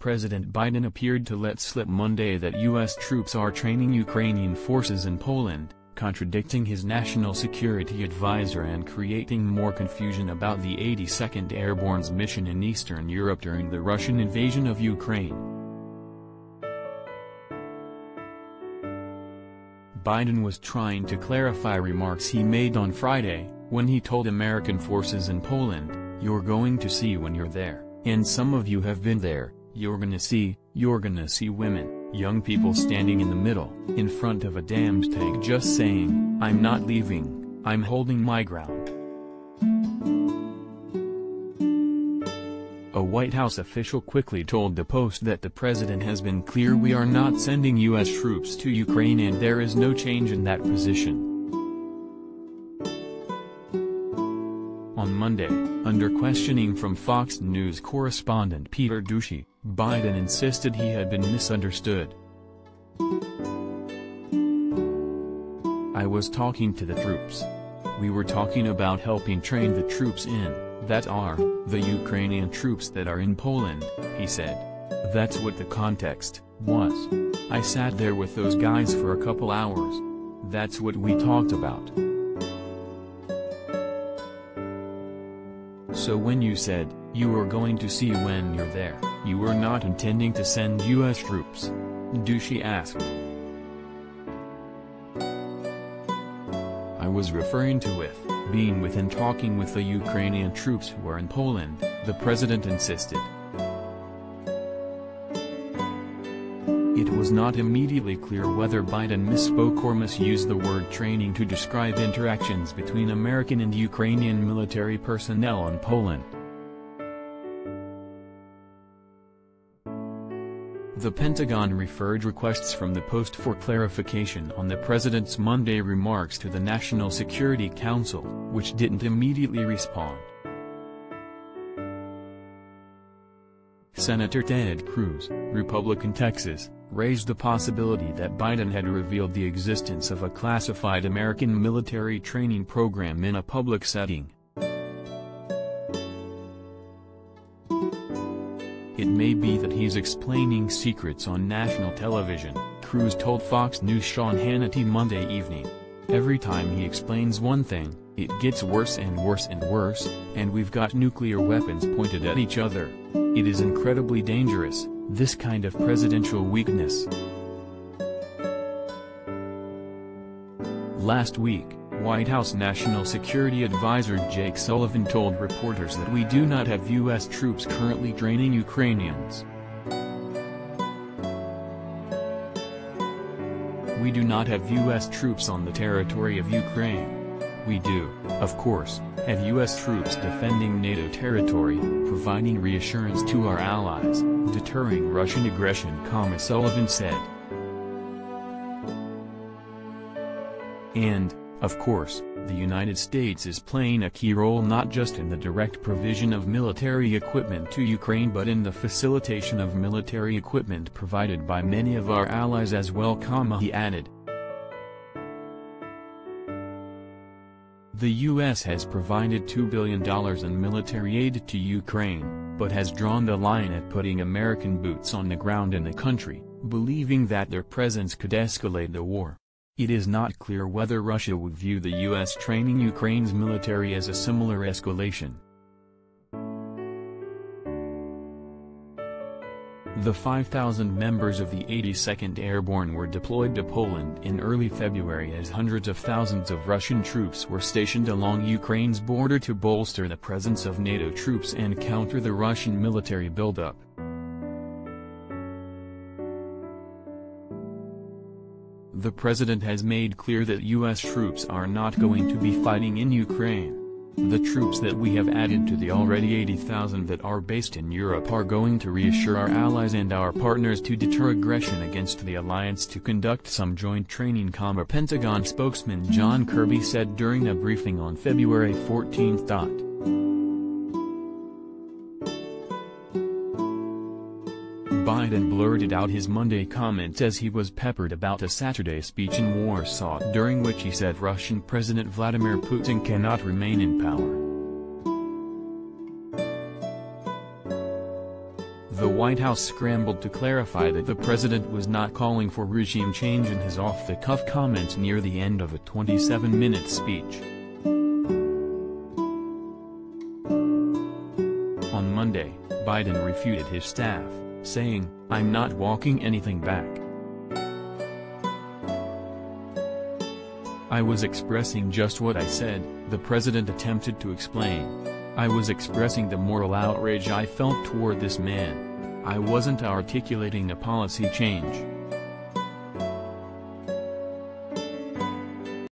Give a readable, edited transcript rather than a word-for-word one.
President Biden appeared to let slip Monday that U.S. troops are training Ukrainian forces in Poland, contradicting his national security advisor and creating more confusion about the 82nd Airborne's mission in Eastern Europe during the Russian invasion of Ukraine. Biden was trying to clarify remarks he made on Friday, when he told American forces in Poland, "You're going to see when you're there, and some of you have been there, you're gonna see women, young people standing in the middle, in front of a damned tank just saying, 'I'm not leaving, I'm holding my ground.'" A White House official quickly told the Post that the president has been clear we are not sending U.S. troops to Ukraine and there is no change in that position. On Monday, under questioning from Fox News correspondent Peter Doocy, Biden insisted he had been misunderstood. "I was talking to the troops. We were talking about helping train the troops the Ukrainian troops that are in Poland," he said. "That's what the context was. I sat there with those guys for a couple hours. That's what we talked about." So when you said, "You were going to see when you're there," you were not intending to send U.S. troops?" Doocy asked. "I was referring to being with and talking with the Ukrainian troops who are in Poland," the president insisted. It was not immediately clear whether Biden misspoke or misused the word training to describe interactions between American and Ukrainian military personnel in Poland. The Pentagon referred requests from the Post for clarification on the president's Monday remarks to the National Security Council, which didn't immediately respond. Senator Ted Cruz, Republican Texas, raised the possibility that Biden had revealed the existence of a classified American military training program in a public setting. "It may be that he's explaining secrets on national television," Cruz told Fox News' Sean Hannity Monday evening. "Every time he explains one thing, it gets worse and worse and worse, and we've got nuclear weapons pointed at each other. It is incredibly dangerous, this kind of presidential weakness." Last week, White House National Security Advisor Jake Sullivan told reporters that we do not have U.S. troops currently training Ukrainians. "We do not have U.S. troops on the territory of Ukraine. We do, of course, have U.S. troops defending NATO territory, providing reassurance to our allies, deterring Russian aggression," Sullivan said. And, of course, the United States is playing a key role not just in the direct provision of military equipment to Ukraine but in the facilitation of military equipment provided by many of our allies as well, he added. The U.S. has provided $2 billion in military aid to Ukraine, but has drawn the line at putting American boots on the ground in the country, believing that their presence could escalate the war. It is not clear whether Russia would view the U.S. training Ukraine's military as a similar escalation. The 5,000 members of the 82nd Airborne were deployed to Poland in early February as hundreds of thousands of Russian troops were stationed along Ukraine's border to bolster the presence of NATO troops and counter the Russian military buildup. The president has made clear that U.S. troops are not going to be fighting in Ukraine. The troops that we have added to the already 80,000 that are based in Europe are going to reassure our allies and our partners to deter aggression against the alliance to conduct some joint training, Pentagon spokesman John Kirby said during a briefing on February 14. Biden blurted out his Monday comments as he was peppered about a Saturday speech in Warsaw during which he said Russian President Vladimir Putin cannot remain in power. The White House scrambled to clarify that the president was not calling for regime change in his off-the-cuff comments near the end of a 27-minute speech. On Monday, Biden refuted his staff, saying, "I'm not walking anything back. I was expressing just what I said," the president attempted to explain. "I was expressing the moral outrage I felt toward this man. I wasn't articulating a policy change."